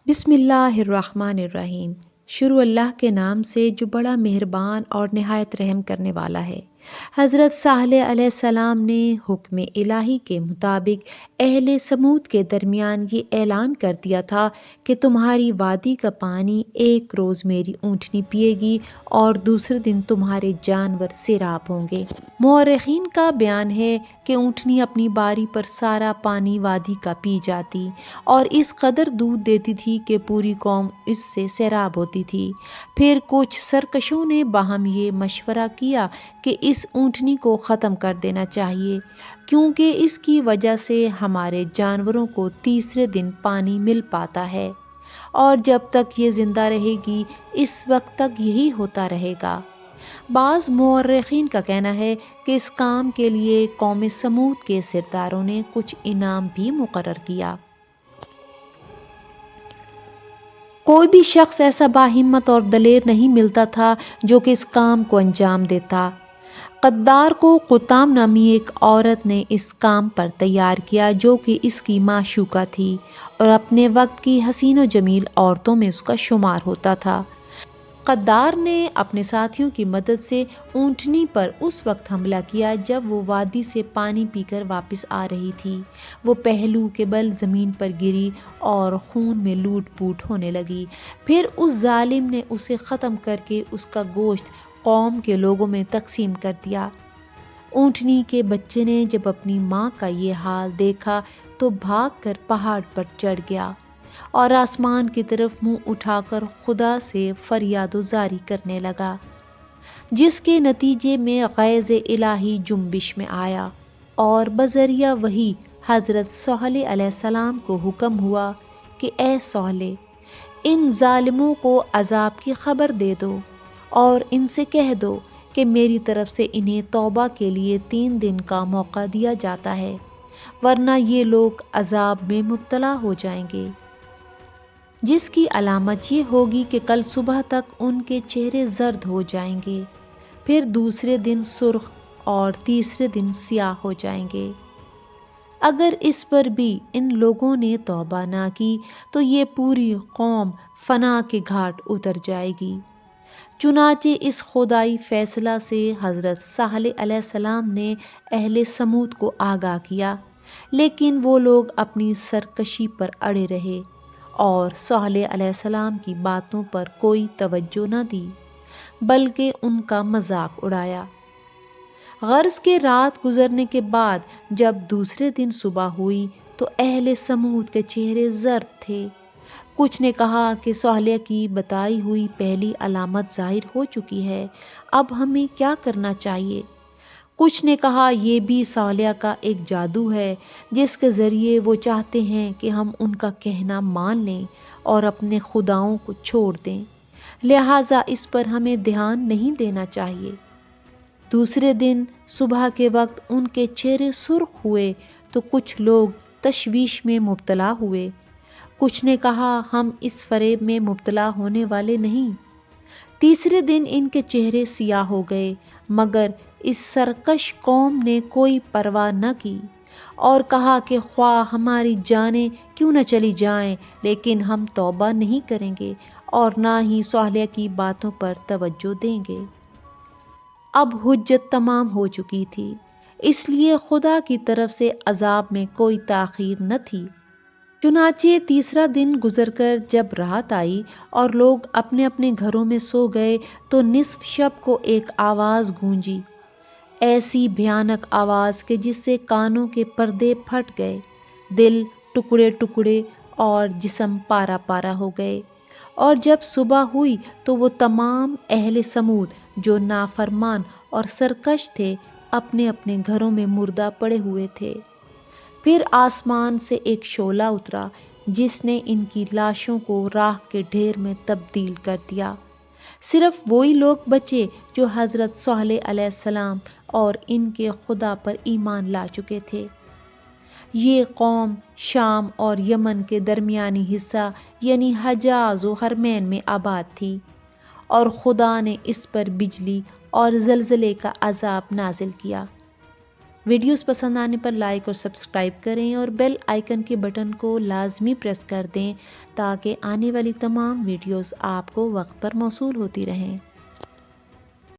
بسم اللہ الرحمن الرحیم۔ شروع اللہ کے نام سے جو بڑا مہربان اور نہایت رحم کرنے والا ہے۔ حضرت صالح علیہ السلام نے حکم الہی کے مطابق اہل سمود کے درمیان یہ اعلان کر دیا تھا کہ تمہاری وادی کا پانی ایک روز میری اونٹنی پیے گی اور دوسرے دن تمہارے جانور سیراب ہوں گے۔ مورخین کا بیان ہے کہ اونٹنی اپنی باری پر سارا پانی وادی کا پی جاتی اور اس قدر دودھ دیتی تھی کہ پوری قوم اس سے سیراب ہوتی تھی۔ پھر کچھ سرکشوں نے باہم یہ مشورہ کیا کہ اس اونٹنی کو ختم کر دینا چاہیے، کیونکہ اس کی وجہ سے ہمارے جانوروں کو تیسرے دن پانی مل پاتا ہے، اور جب تک یہ زندہ رہے گی اس وقت تک یہی ہوتا رہے گا۔ بعض مورخین کا کہنا ہے کہ اس کام کے لیے قوم سمود کے سرداروں نے کچھ انعام بھی مقرر کیا۔ کوئی بھی شخص ایسا باہمت اور دلیر نہیں ملتا تھا جو کہ اس کام کو انجام دیتا۔ قدار کو قطام نامی ایک عورت نے اس کام پر تیار کیا جو کہ اس کی معشوقہ تھی اور اپنے وقت کی حسین و جمیل عورتوں میں اس کا شمار ہوتا تھا۔ قدار نے اپنے ساتھیوں کی مدد سے اونٹنی پر اس وقت حملہ کیا جب وہ وادی سے پانی پی کر واپس آ رہی تھی۔ وہ پہلو کے بل زمین پر گری اور خون میں لوٹ پوٹ ہونے لگی۔ پھر اس ظالم نے اسے ختم کر کے اس کا گوشت قوم کے لوگوں میں تقسیم کر دیا۔ اونٹنی کے بچے نے جب اپنی ماں کا یہ حال دیکھا تو بھاگ کر پہاڑ پر چڑھ گیا اور آسمان کی طرف منہ اٹھا کر خدا سے فریاد و زاری کرنے لگا، جس کے نتیجے میں غیظ الہی جنبش میں آیا اور بذریعہ وحی حضرت صالح علیہ السلام کو حکم ہوا کہ اے صالح، ان ظالموں کو عذاب کی خبر دے دو اور ان سے کہہ دو کہ میری طرف سے انہیں توبہ کے لیے 3 دن کا موقع دیا جاتا ہے، ورنہ یہ لوگ عذاب میں مبتلا ہو جائیں گے، جس کی علامت یہ ہوگی کہ کل صبح تک ان کے چہرے زرد ہو جائیں گے، پھر دوسرے دن سرخ اور تیسرے دن سیاہ ہو جائیں گے۔ اگر اس پر بھی ان لوگوں نے توبہ نہ کی تو یہ پوری قوم فنا کے گھاٹ اتر جائے گی۔ چنانچہ اس خدائی فیصلہ سے حضرت صالح علیہ السلام نے اہل سمود کو آگاہ کیا، لیکن وہ لوگ اپنی سرکشی پر اڑے رہے اور صالح علیہ السلام کی باتوں پر کوئی توجہ نہ دی، بلکہ ان کا مذاق اڑایا۔ غرض کے رات گزرنے کے بعد جب دوسرے دن صبح ہوئی تو اہل سمود کے چہرے زرد تھے۔ کچھ نے کہا کہ صالح کی بتائی ہوئی پہلی علامت ظاہر ہو چکی ہے، اب ہمیں کیا کرنا چاہیے؟ کچھ نے کہا یہ بھی صالح کا ایک جادو ہے جس کے ذریعے وہ چاہتے ہیں کہ ہم ان کا کہنا مان لیں اور اپنے خداؤں کو چھوڑ دیں، لہٰذا اس پر ہمیں دھیان نہیں دینا چاہیے۔ دوسرے دن صبح کے وقت ان کے چہرے سرخ ہوئے تو کچھ لوگ تشویش میں مبتلا ہوئے۔ کچھ نے کہا ہم اس فریب میں مبتلا ہونے والے نہیں۔ تیسرے دن ان کے چہرے سیاہ ہو گئے، مگر اس سرکش قوم نے کوئی پرواہ نہ کی اور کہا کہ خواہ ہماری جانیں کیوں نہ چلی جائیں لیکن ہم توبہ نہیں کریں گے اور نہ ہی صالح کی باتوں پر توجہ دیں گے۔ اب حجت تمام ہو چکی تھی، اس لیے خدا کی طرف سے عذاب میں کوئی تاخیر نہ تھی۔ چنانچہ تیسرا دن گزر کر جب رات آئی اور لوگ اپنے اپنے گھروں میں سو گئے تو نصف شب کو ایک آواز گونجی، ایسی بھیانک آواز کہ جس سے کانوں کے پردے پھٹ گئے، دل ٹکڑے ٹکڑے اور جسم پارا پارا ہو گئے۔ اور جب صبح ہوئی تو وہ تمام اہل سمود جو نافرمان اور سرکش تھے اپنے اپنے گھروں میں مردہ پڑے ہوئے تھے۔ پھر آسمان سے ایک شعلہ اترا جس نے ان کی لاشوں کو راکھ کے ڈھیر میں تبدیل کر دیا۔ صرف وہی لوگ بچے جو حضرت صالح علیہ السلام اور ان کے خدا پر ایمان لا چکے تھے۔ یہ قوم شام اور یمن کے درمیانی حصہ یعنی حجاز و حرمین میں آباد تھی، اور خدا نے اس پر بجلی اور زلزلے کا عذاب نازل کیا۔ ویڈیوز پسند آنے پر لائک اور سبسکرائب کریں اور بیل آئیکن کے بٹن کو لازمی پریس کر دیں تاکہ آنے والی تمام ویڈیوز آپ کو وقت پر موصول ہوتی رہیں۔